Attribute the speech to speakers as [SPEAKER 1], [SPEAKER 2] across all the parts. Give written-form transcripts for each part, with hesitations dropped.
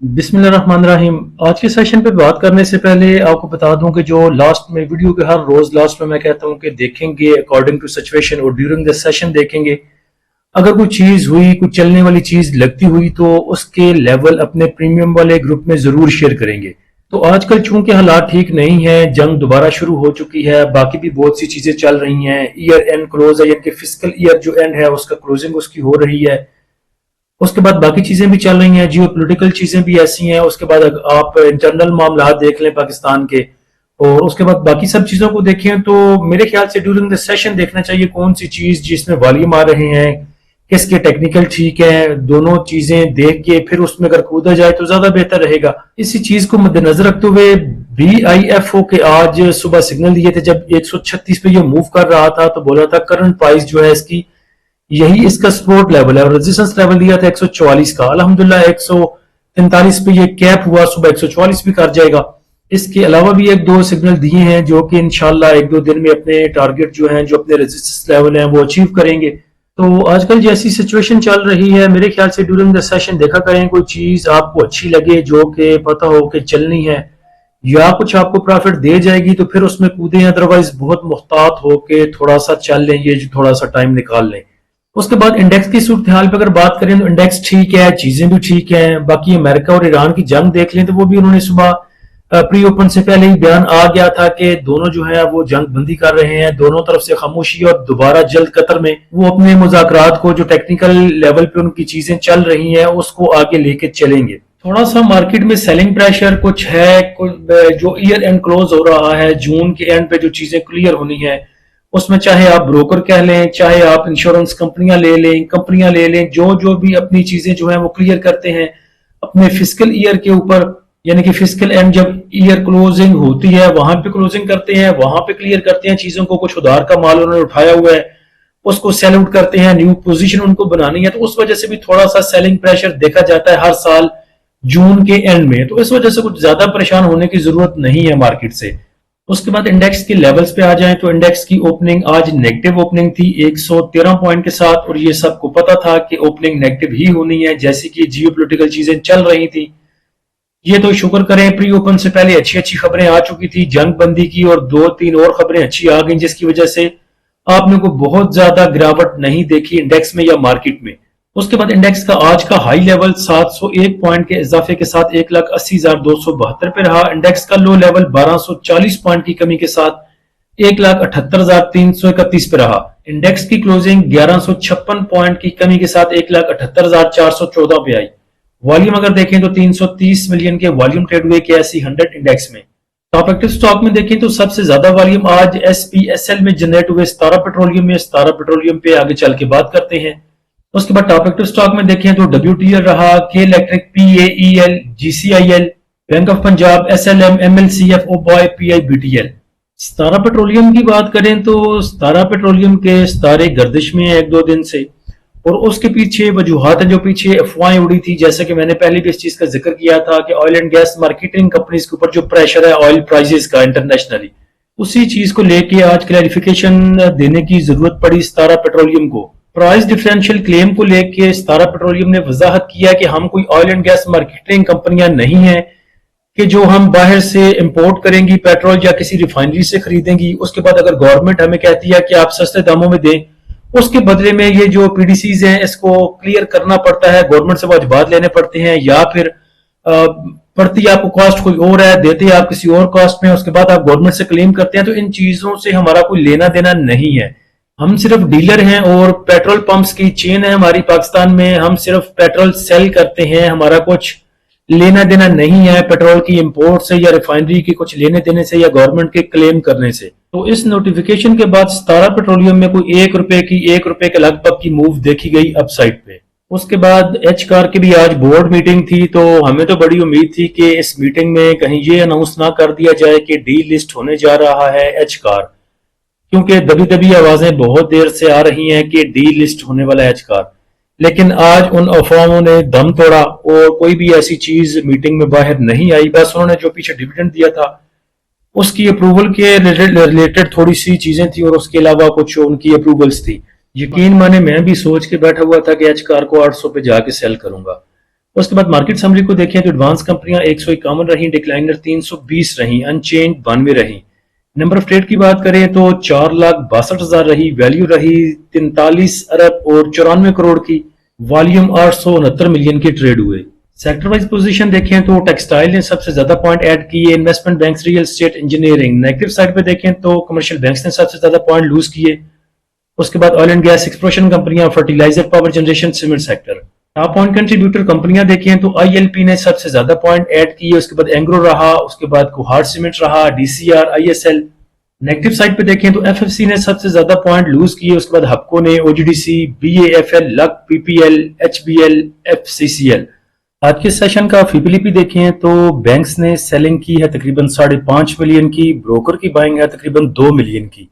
[SPEAKER 1] बिस्मिल्लाहिर्रहमानिर्रहीम। आज के सेशन पे बात करने से पहले आपको बता दूं कि जो लास्ट में वीडियो के हर रोज लास्ट में मैं कहता हूं कि देखेंगे अकॉर्डिंग टू सिचुएशन और ड्यूरिंग द सेशन देखेंगे। अगर कोई चीज हुई, कोई चलने वाली चीज लगती हुई तो उसके लेवल अपने प्रीमियम वाले ग्रुप में जरूर शेयर करेंगे। तो आजकल चूंकि हालात ठीक नहीं है, जंग दोबारा शुरू हो चुकी है, बाकी भी बहुत सी चीजें चल रही हैं, ईयर एंड क्लोज है, यानी कि फिजिकल ईयर जो एंड है उसका क्लोजिंग उसकी हो रही है। उसके बाद बाकी चीजें भी चल रही हैं, जियो पोलिटिकल चीजें भी ऐसी हैं। उसके बाद आप इंटरनल मामला देख लें पाकिस्तान के, और उसके बाद बाकी सब चीजों को देखें तो मेरे ख्याल से ड्यूरिंग द सेशन देखना चाहिए कौन सी चीज जिसमें वॉल्यूम आ रहे हैं, किसके टेक्निकल ठीक है, दोनों चीजें देख के फिर उसमें अगर कूदा जाए तो ज्यादा बेहतर रहेगा। इसी चीज को मद्देनजर रखते हुए BIFO के आज सुबह सिग्नल दिए थे, जब 136 पे ये मूव कर रहा था तो बोला था करंट प्राइस जो है इसकी यही इसका सपोर्ट लेवल है, और रेजिस्टेंस लेवल दिया था 144 का। अल्हम्दुलिल्लाह 143 पे ये कैप हुआ, सुबह 144 भी कर जाएगा। इसके अलावा भी एक दो सिग्नल दिए हैं जो कि इंशाल्लाह एक दो दिन में अपने टारगेट जो हैं, जो अपने रेजिस्टेंस लेवल हैं, वो अचीव करेंगे। तो आजकल जैसी सिचुएशन चल रही है, मेरे ख्याल से ड्यूरिंग द सेशन देखा करें कोई चीज आपको अच्छी लगे जो कि पता हो कि चलनी है या कुछ आपको प्रॉफिट दे जाएगी तो फिर उसमें कूदें, अदरवाइज बहुत मुहतात हो के थोड़ा सा चल लें, ये थोड़ा सा टाइम निकाल लें। उसके बाद इंडेक्स की सूरत हाल पर अगर बात करें तो इंडेक्स ठीक है, चीजें भी ठीक है। बाकी अमेरिका और ईरान की जंग देख लें तो वो भी उन्होंने सुबह प्री ओपन से पहले ही बयान आ गया था कि दोनों जो है वो जंग बंदी कर रहे हैं, दोनों तरफ से खामोशी, और दोबारा जल्द कतर में वो अपने मुज़ाकरात को जो टेक्निकल लेवल पे उनकी चीजें चल रही हैं उसको आगे लेके चलेंगे। थोड़ा सा मार्केट में सेलिंग प्रेशर कुछ है, जो ईयर एंड क्लोज हो रहा है, जून के एंड पे जो चीजें क्लियर होनी है उसमें चाहे आप ब्रोकर कह लें, चाहे आप इंश्योरेंस कंपनियां ले लें, जो जो भी अपनी चीजें जो है वो क्लियर करते हैं अपने फिजिकल ईयर के ऊपर, यानी कि फिजिकल एंड जब ईयर क्लोजिंग होती है वहां पे क्लोजिंग करते हैं, वहां पे क्लियर करते हैं चीजों को। कुछ उधार का माल उन्होंने उठाया हुआ है उसको सेल आउट करते हैं, न्यू पोजीशन उनको बनानी है, तो उस वजह से भी थोड़ा सा सेलिंग प्रेशर देखा जाता है हर साल जून के एंड में। तो इस वजह से कुछ ज्यादा परेशान होने की जरूरत नहीं है मार्केट से। उसके बाद इंडेक्स के लेवल्स पे आ जाएं तो इंडेक्स की ओपनिंग आज नेगेटिव ओपनिंग थी 113 पॉइंट के साथ, और ये सबको पता था कि ओपनिंग नेगेटिव ही होनी है जैसी कि जियोपॉलिटिकल चीजें चल रही थी। ये तो शुक्र करें प्री ओपन से पहले अच्छी अच्छी खबरें आ चुकी थी जंग बंदी की, और दो तीन और खबरें अच्छी आ गई जिसकी वजह से आपने को बहुत ज्यादा गिरावट नहीं देखी इंडेक्स में या मार्केट में। उसके बाद इंडेक्स का आज का हाई लेवल 701 पॉइंट के इजाफे के साथ 1,80,272 पे रहा। इंडेक्स का लो लेवल 1240 पॉइंट की कमी के साथ 1,78,331 पे रहा। इंडेक्स की क्लोजिंग 1156 पॉइंट की कमी के साथ 1,78,414 पे आई। वॉल्यूम अगर देखें तो 330 मिलियन के वॉल्यूम ट्रेड हुए KSE 100 इंडेक्स में। टॉप एक्टिव स्टॉक में देखें तो सबसे ज्यादा वॉल्यूम आज SPSL में जनरेट हुए सतारा पेट्रोलियम में। सतारा पेट्रोलियम पे आगे चल के बात करते हैं। उसके बाद टॉप एक्टिव स्टॉक में देखें तो WTL रहा, के electric, PAEL, GCIL, bank of Punjab, SLM, MLCF, ओबॉय, PIBTL। Satara petroleum की बात करें तो सतारा पेट्रोलियम के सितारे गर्दिश में है एक दो दिन से, और उसके पीछे वजूहात है, जो पीछे अफवाहें उड़ी थी, जैसे कि मैंने पहले भी इस चीज का जिक्र किया था कि oil and gas marketing companies के ऊपर जो प्रेशर है ऑयल प्राइसेस का इंटरनेशनली, उसी चीज को लेके आज क्लैरिफिकेशन देने की जरूरत पड़ी सतारा पेट्रोलियम को। प्राइस डिफरेंशियल क्लेम को लेके सतारा पेट्रोलियम ने वजाहत किया कि हम कोई ऑयल एंड गैस मार्केटिंग कंपनियां नहीं है कि जो हम बाहर से इंपोर्ट करेंगी पेट्रोल या किसी रिफाइनरी से खरीदेंगी, उसके बाद अगर गवर्नमेंट हमें कहती है कि आप सस्ते दामों में दें, उसके बदले में ये जो PDCs हैं इसको क्लियर करना पड़ता है, गवर्नमेंट से वाजिबात लेने पड़ते हैं, या फिर पड़ती आपको कॉस्ट कोई और है, देते आप किसी और कॉस्ट में, उसके बाद आप गवर्नमेंट से क्लेम करते हैं। तो इन चीजों से हमारा कोई लेना देना नहीं है, हम सिर्फ डीलर हैं और पेट्रोल पंप्स की चेन है हमारी पाकिस्तान में, हम सिर्फ पेट्रोल सेल करते हैं, हमारा कुछ लेना देना नहीं है पेट्रोल की इंपोर्ट से या रिफाइनरी के कुछ लेने देने से या गवर्नमेंट के क्लेम करने से। तो इस नोटिफिकेशन के बाद सतारा पेट्रोलियम में कोई एक रुपए के लगभग की मूव देखी गई अपसाइड पे। उसके बाद एच कार की भी आज बोर्ड मीटिंग थी, तो हमें तो बड़ी उम्मीद थी कि इस मीटिंग में कहीं ये अनाउंस ना कर दिया जाए कि डी लिस्ट होने जा रहा है एच कार, क्योंकि दबी दबी आवाजें बहुत देर से आ रही हैं कि डी लिस्ट होने वाला है एच कार। लेकिन आज उन अफवाहों ने दम तोड़ा और कोई भी ऐसी चीज मीटिंग में बाहर नहीं आई। बस उन्होंने जो पीछे डिविडेंड दिया था उसकी अप्रूवल के रिलेटेड थोड़ी सी चीजें थी, और उसके अलावा कुछ उनकी अप्रूवल्स थी। यकीन माने मैं भी सोच के बैठा हुआ था कि एच कार को 800 पे जाके सेल करूंगा, उसके बाद मार्केट समरी को देखें तो एडवांस कंपनियां 151 रही, डिक्लाइनर 320 रही, अनचेंज 92 रही। नंबर ऑफ ट्रेड की बात करें तो 4,62,000 रही, वैल्यू रही 43 अरब और 94 करोड़ की, वॉल्यूम 869 मिलियन के ट्रेड हुए। सेक्टर वाइज पोजीशन देखें तो टेक्सटाइल ने सबसे ज्यादा पॉइंट ऐड किए, investment banks, real estate, engineering. Negative side पे देखें तो कमर्शियल बैंक्स ने सबसे ज्यादा पॉइंट लूज किए। उसके बाद ऑयल एंड गैस, एक्सप्लोरेशन कंपनियां, fertiliser, power generation, cement sector. Top point contributor कंपनियां देखें तो आईएलपी ने सबसे ज्यादा पॉइंट ऐड किए, उसके बाद एंग्रो रहा, उसके बाद कुहाड़ सीमेंट रहा, डीसीआर, आईएसएल। नेगेटिव साइड पे देखें तो एफएफसी ने सबसे ज्यादा पॉइंट लूज किए, उसके बाद हपको ने, ओजीडीसी, बीएएफएल, लक, पीपीएल, एचबीएल, एफसीसीएल। आज के सेशन का फीपीलीपी देखें तो बैंक्स ने सेलिंग की है तकरीबन 5.5 मिलियन की, ब्रोकर की बाइंग है तकरीबन 2 मिलियन की,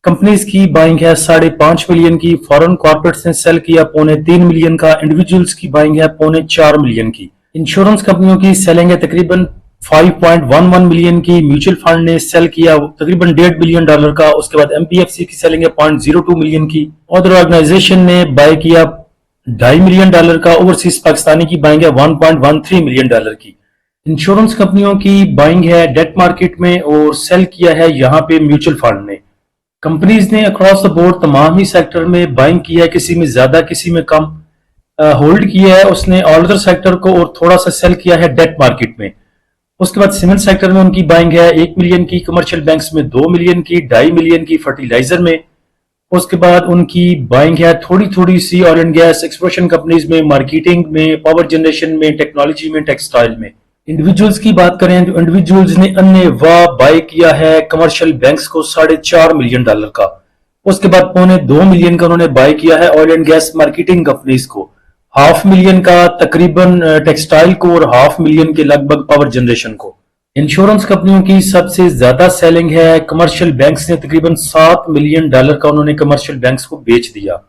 [SPEAKER 1] कंपनीज की बाइंग है 5.5 मिलियन की, फॉरेन कॉर्पोरेट्स ने सेल किया 3.25 मिलियन का, इंडिविजुअल्स की बाइंग है 4.25 मिलियन की। इंश्योरेंस कंपनियों की सेलिंग है तकरीबन 5.11 मिलियन की, म्यूचुअल फंड ने सेल किया तकरीबन $1.5 बिलियन का। उसके बाद एमपीएफसी की सेलिंग है 0.02 मिलियन की। अदर ऑर्गेनाइजेशन ने बाय किया $2.5 मिलियन का। ओवरसीज पाकिस्तानी की बाइंग है 1.13 मिलियन डॉलर की। इंश्योरेंस कंपनियों की बाइंग है डेट मार्केट में और सेल किया है यहाँ पे म्यूचुअल फंड ने। कंपनीज ने अक्रॉस द बोर्ड तमाम ही सेक्टर में बाइंग किया है, किसी में ज्यादा किसी में कम। होल्ड किया है उसने ऑल अदर सेक्टर को और थोड़ा सा सेल किया है डेट मार्केट में। उसके बाद सीमेंट सेक्टर में उनकी बाइंग है 1 मिलियन की, कमर्शियल बैंक्स में 2 मिलियन की, 2.5 मिलियन की, फर्टिलाइजर में। उसके बाद उनकी बाइंग है थोड़ी थोड़ी सी oil and gas, exploration companies में, मार्केटिंग में, पावर जनरेशन में, टेक्नोलॉजी में, टेक्सटाइल में। इंडिविजुअल्स की बात करें तो इंडिविजुअल्स ने अन्य वाह बाय किया है कमर्शियल बैंक्स को $4.5 मिलियन का। उसके बाद 2.25 मिलियन का उन्होंने बाय किया है oil and gas marketing companies को, 0.5 मिलियन का तकरीबन टेक्सटाइल को और 0.5 मिलियन के लगभग पावर जनरेशन को। इंश्योरेंस कंपनियों की सबसे ज्यादा सेलिंग है कमर्शियल बैंक्स ने, तकरीबन $7 मिलियन का उन्होंने कमर्शियल बैंक्स को बेच दिया।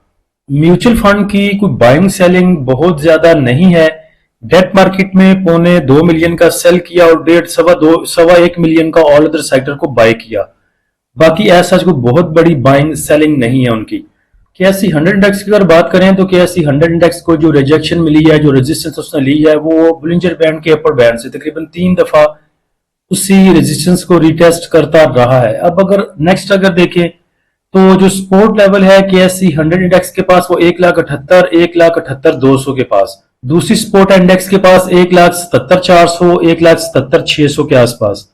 [SPEAKER 1] म्यूचुअल फंड की कोई बाइंग सेलिंग बहुत ज्यादा नहीं है। डेट मार्केट में 2.25 मिलियन का सेल किया और 1.5 मिलियन का ऑल अदर सेक्टर को बाय किया। बाकी ऐसा कोई बहुत बड़ी बाइंग सेलिंग नहीं है उनकी। केएससी 100 इंडेक्स की अगर बात करें तो केएससी 100 इंडेक्स को जो रिजेक्शन मिली है, जो रेजिस्टेंस उसने ली है, वो बुलिंजर बैंड के अपर बैंड से तकरीबन 3 दफा उसी रेजिस्टेंस को रिटेस्ट करता रहा है। अब अगर नेक्स्ट अगर देखें तो जो सपोर्ट लेवल है केएससी 100 इंडेक्स के पास वो 1,78,200 के पास। दूसरी सपोर्ट इंडेक्स के पास 1,77,400, 1,77,600 के आसपास,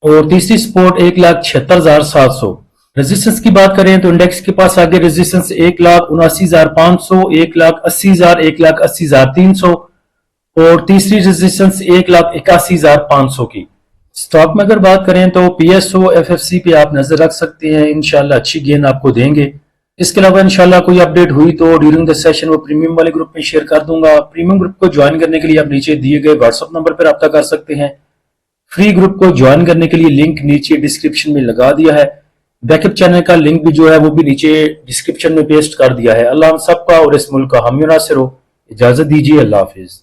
[SPEAKER 1] और तीसरी सपोर्ट 1,76,700। रेजिस्टेंस की बात करें तो इंडेक्स के पास आगे रेजिस्टेंस 1,79,500, 1,80,000, 1,80,300 और तीसरी रेजिस्टेंस 1,81,500 की। स्टॉक में अगर बात करें तो पीएसओ एफएफसी पे आप नजर रख सकते हैं, इंशाल्लाह अच्छी गेन आपको देंगे। इसके अलावा इंशाल्लाह कोई अपडेट हुई तो ड्यूरिंग द सेशन वो प्रीमियम वाले ग्रुप में शेयर कर दूंगा। प्रीमियम ग्रुप को ज्वाइन करने के लिए आप नीचे दिए गए व्हाट्सएप नंबर पर रब्ता कर सकते हैं। फ्री ग्रुप को ज्वाइन करने के लिए लिंक नीचे डिस्क्रिप्शन में लगा दिया है। बैकअप चैनल का लिंक भी जो है वो भी नीचे डिस्क्रिप्शन में पेस्ट कर दिया है। अल्लाह हम सबका और इस मुल्क का हामी नासिर हो। इजाजत दीजिए, अल्लाह हाफिज।